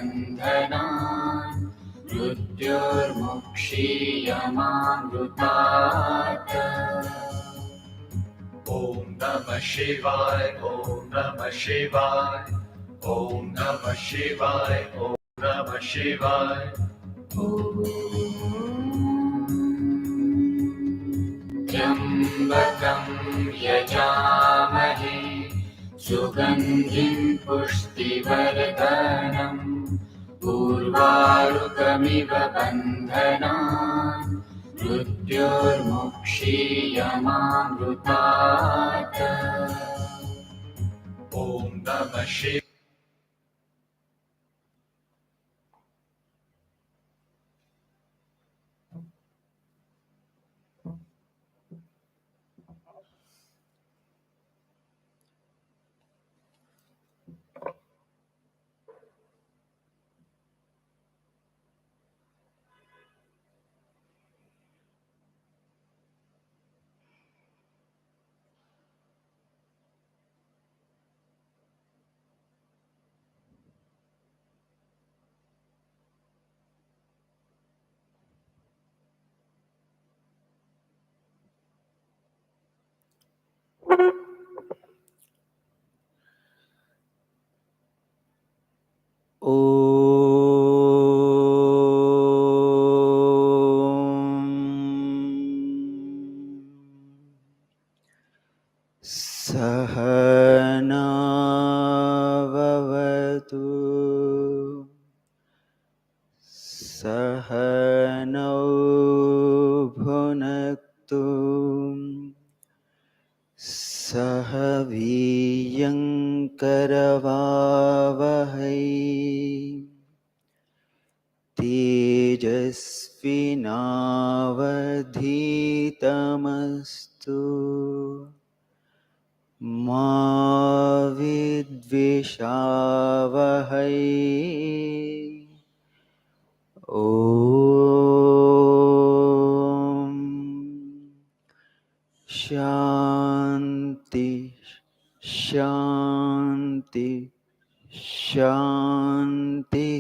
बन्धनान् मृत्योर्मुक्षीयमामृतात्। Om Namah Shivaya, Om Namah Shivaya, Om Namah Shivaya, Om Namah Shivaya. Jambakam yajamahe sugandhim pushtivardhanam urvarukamiva bandhanan mृत्योर्मुक्षीयमामृतात्। Om Namah Shivaya. Sahana vavatu Sahanau bhunaktu Sahaviyankaravavahai Tejasvinavadhitamastu Ma vidvishavahai. Om Shanti Shanti Shanti.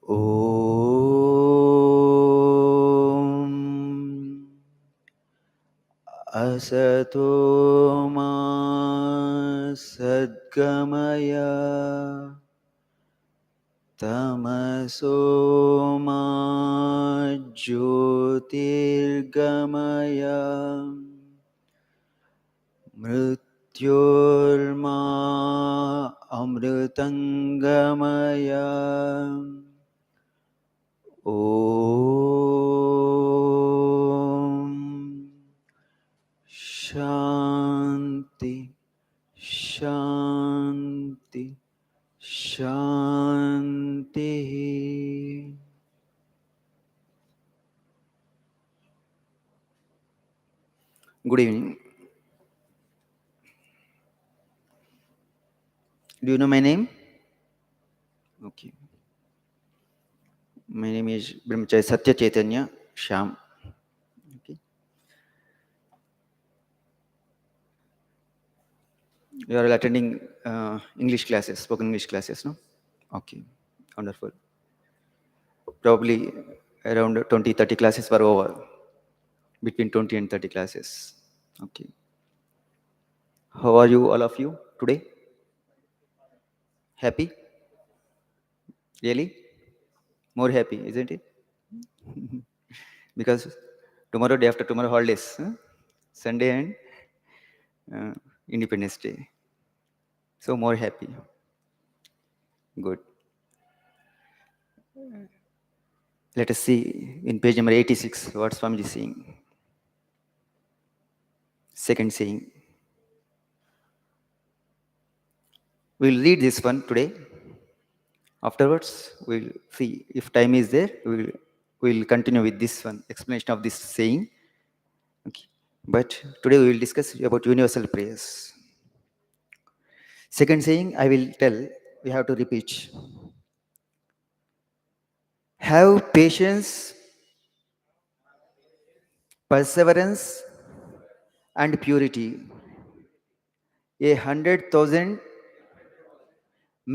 Om Asato Ma Sadgamaya Tamaso Ma Jyotirgamaya Mrityorma Amritangamaya. Om Shanti Shanti Shanti. Good evening. Do you know my name? Okay. My name is Brahmacharya Satya Chaitanya Shyam. Okay. You are attending English classes, spoken English classes, no? Okay. Wonderful. Probably around 20, 30 classes were over. Between 20 and 30 classes. Okay. How are you, all of you, today? Happy? Really? More happy, isn't it? Because tomorrow, day after tomorrow, holidays. Huh? Sunday and Independence Day. So more happy. Good. Let us see in page number 86 what Swamiji is saying. Second saying. We'll read this one today. Afterwards, we'll see if time is there. We'll continue with this one, explanation of this saying. Okay. But today we will discuss about universal prayers. Second saying, I will tell, we have to repeat. Have patience, perseverance, and purity. 100,000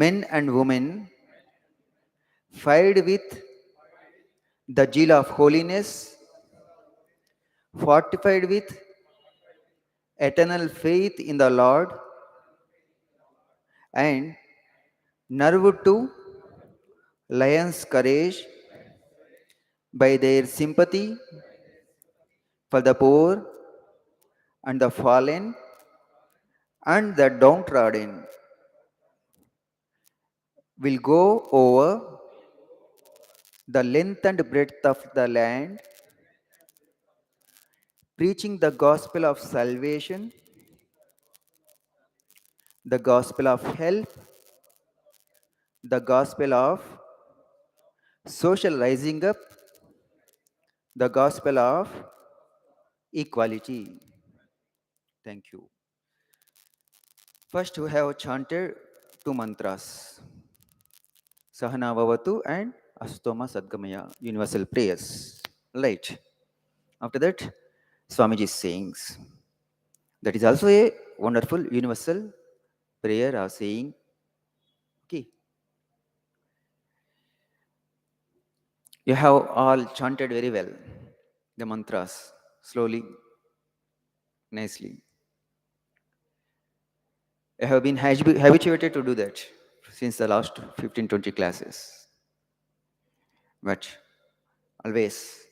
men and women fired with the zeal of holiness, fortified with eternal faith in the Lord, and nerved to lion's courage by their sympathy for the poor and the fallen and the downtrodden, will go over the length and breadth of the land, preaching the gospel of salvation, the gospel of help, the gospel of social rising up, the gospel of equality. Thank you. First, we have chanted two mantras, Sahana Vavatu and Astoma Sadgamaya, universal prayers. Right. After that, Swamiji's sayings. That is also a wonderful universal prayer or saying. Okay. You have all chanted very well the mantras, slowly, nicely. I have been habituated to do that since the last 15-20 classes. But always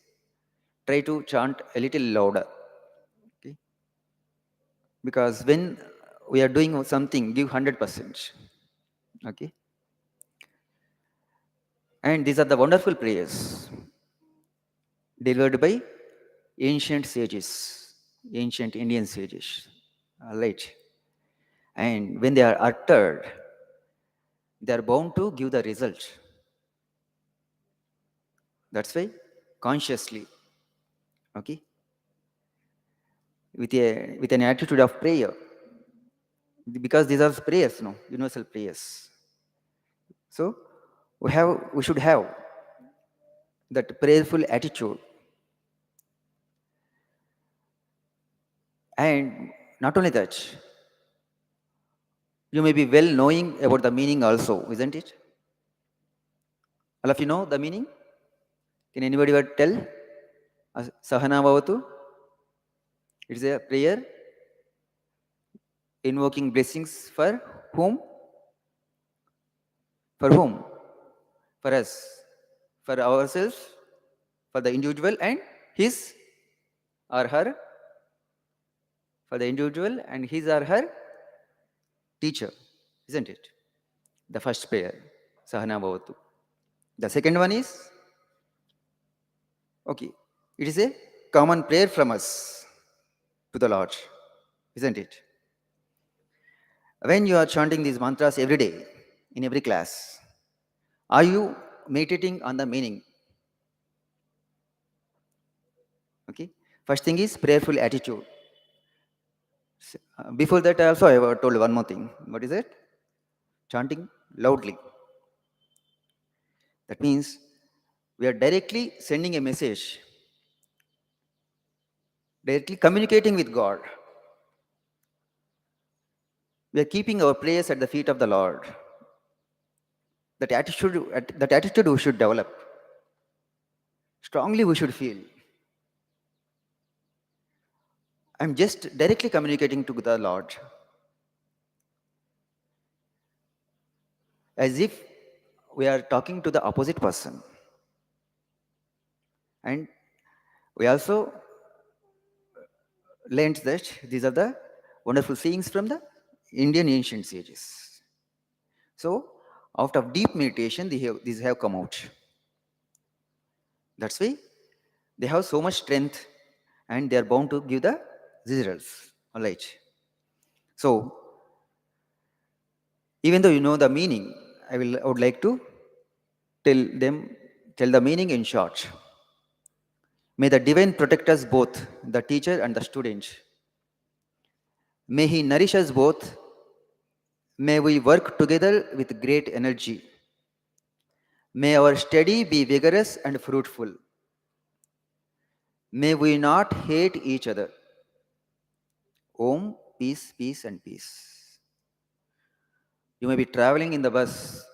try to chant a little louder. Okay? Because when we are doing something, give 100%. Okay? And these are the wonderful prayers delivered by ancient sages, ancient Indian sages. Right? And when they are uttered, they are bound to give the result. That's why consciously, okay, with an attitude of prayer, because these are prayers, no, universal prayers. So we should have that prayerful attitude, and not only that, you may be well knowing about the meaning also, isn't it? All of you know the meaning? Can anybody tell? Sahana Bhavatu. It's a prayer invoking blessings for whom? For whom? For us. For ourselves, for the individual and his or her. For the individual and his or her teacher, isn't it? The first prayer, Sahana Bhavatu. The second one is, okay, it is a common prayer from us to the Lord, isn't it? When you are chanting these mantras every day, in every class, are you meditating on the meaning? Okay. First thing is prayerful attitude. Before that, also I have told one more thing. What is it? Chanting loudly. That means we are directly sending a message, directly communicating with God. We are keeping our prayers at the feet of the Lord. That attitude we should develop. Strongly we should feel. I'm just directly communicating to the Lord. As if we are talking to the opposite person. And we also learned that these are the wonderful sayings from the Indian ancient sages. So, out of deep meditation, these have come out. That's why they have so much strength and they are bound to give the results. All right. So, even though you know the meaning, I would like to tell the meaning in short. May the divine protect us both, the teacher and the student. May he nourish us both. May we work together with great energy. May our study be vigorous and fruitful. May we not hate each other. Om, peace, peace, and peace. You may be traveling in the bus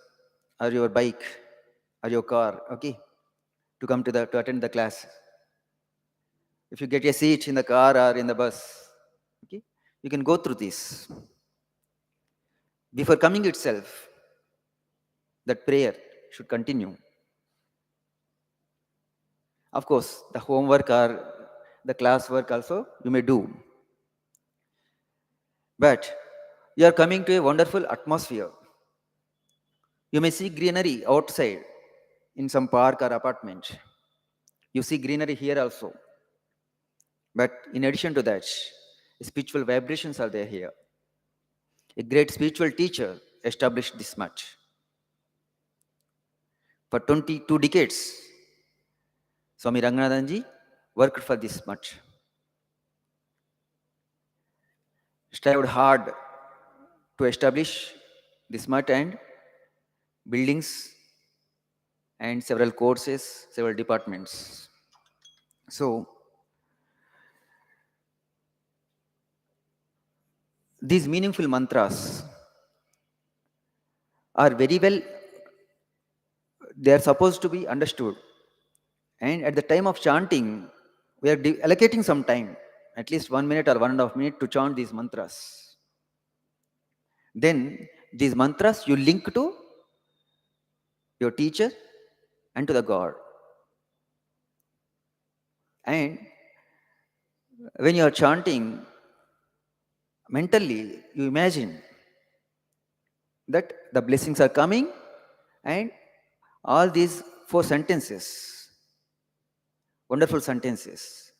or your bike or your car, okay, to attend the class. If you get a seat in the car or in the bus, okay, you can go through this. Before coming itself, that prayer should continue. Of course, the homework or the classwork also you may do. But you are coming to a wonderful atmosphere. You may see greenery outside in some park or apartment. You see greenery here also. But in addition to that, spiritual vibrations are there here. A great spiritual teacher established this much. For 22 decades, Swami Ranganathanji worked for this much. Strived hard to establish this much and buildings and several courses, several departments. So, these meaningful mantras are very well, they are supposed to be understood. And at the time of chanting, we are allocating some time, at least 1 minute or 1.5 minutes to chant these mantras. Then these mantras you link to your teacher and to the God. And when you are chanting, mentally you imagine that the blessings are coming, and all these 4 sentences, wonderful sentences,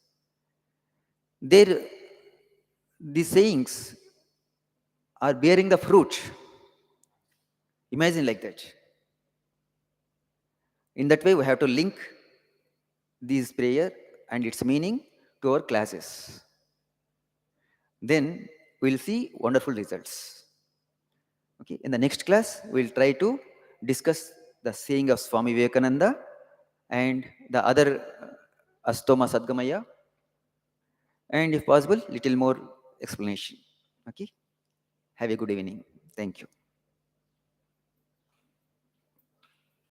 these sayings are bearing the fruit. Imagine like that. In that way, we have to link this prayer and its meaning to our classes. Then we'll see wonderful results. Okay, in the next class, we'll try to discuss the saying of Swami Vivekananda and the other Astoma Sadgamaya, and if possible, little more explanation. Okay, have a good evening. Thank you.